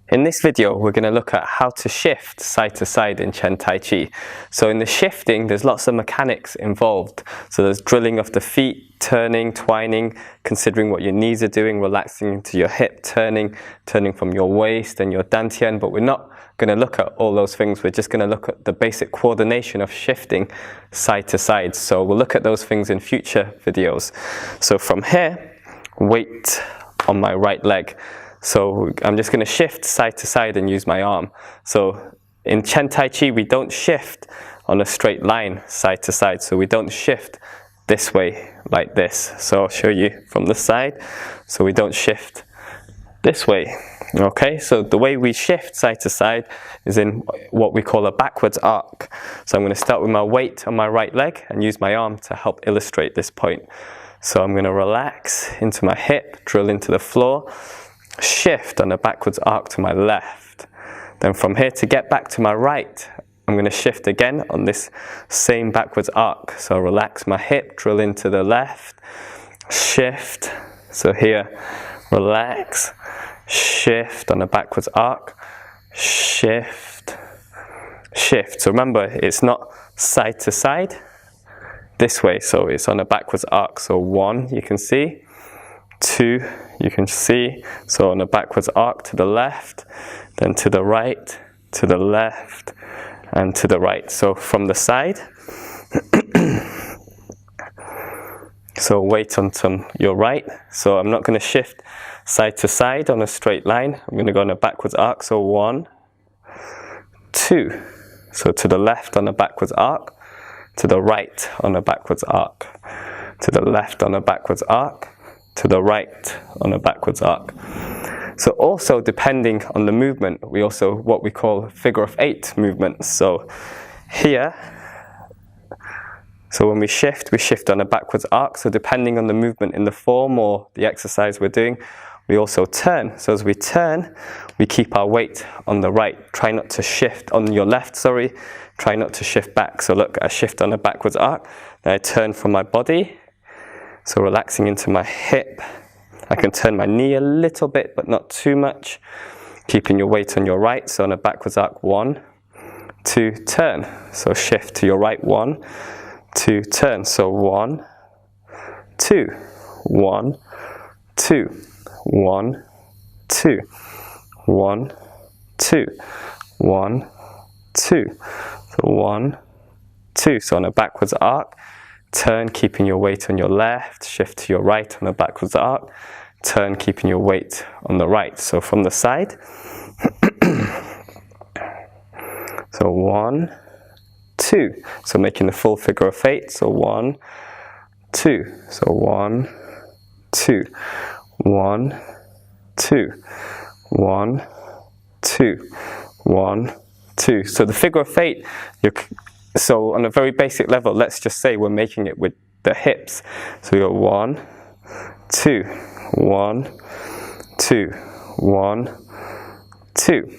In this video, we're going to look at how to shift side to side in Chen Tai Chi. So in the shifting, there's lots of mechanics involved. So there's drilling of the feet, turning, twining, considering what your knees are doing, relaxing into your hip, turning from your waist and your dantian. But we're not going to look at all those things. We're just going to look at the basic coordination of shifting side to side. So we'll look at those things in future videos. So from here, weight on my right leg. So I'm just going to shift side to side and use my arm. So in Chen Tai Chi, we don't shift on a straight line side to side. So we don't shift this way like this. So I'll show you from the side. So we don't shift this way. Okay, so the way we shift side to side is in what we call a backwards arc. So I'm going to start with my weight on my right leg and use my arm to help illustrate this point. So I'm going to relax into my hip, drill into the floor, shift on a backwards arc to my left. Then from here, to get back to my right, I'm going to shift again on this same backwards arc. So relax my hip, drill into the left, shift. So here, relax, shift on a backwards arc, shift, shift. So remember, it's not side to side this way, so it's on a backwards arc. So 1, you can see, 2, you can see, so on a backwards arc to the left, then to the right, to the left, and to the right. So from the side, so weight onto your right. So I'm not going to shift side to side on a straight line. I'm going to go on a backwards arc. So 1, 2. So to the left on a backwards arc, to the right on a backwards arc, to the left on a backwards arc, to the right on a backwards arc. So also depending on the movement, we also what we call figure of 8 movements. So here, so when we shift on a backwards arc. So depending on the movement in the form or the exercise we're doing, we also turn. So as we turn, we keep our weight on the right. Try not to shift on your left, sorry. Try not to shift back. So look, I shift on a backwards arc, then I turn from my body. So relaxing into my hip. I can turn my knee a little bit, but not too much. Keeping your weight on your right. So on a backwards arc, 1, 2, turn. So shift to your right, 1, 2, turn. So 1, 2, 1, 2, 1, 2, 1, 2, 1, 2. So 1, 2. So on a backwards arc, turn, keeping your weight on your left, shift to your right on a backwards arc, turn, keeping your weight on the right. So from the side, so 1, 2. So making the full figure of 8. So 1, 2. So 1, 2, 1, 2, 1, 2, 1, 2. So the figure of 8, so on a very basic level, let's just say we're making it with the hips. So we go 1, 2, 1, 2, 1, 2.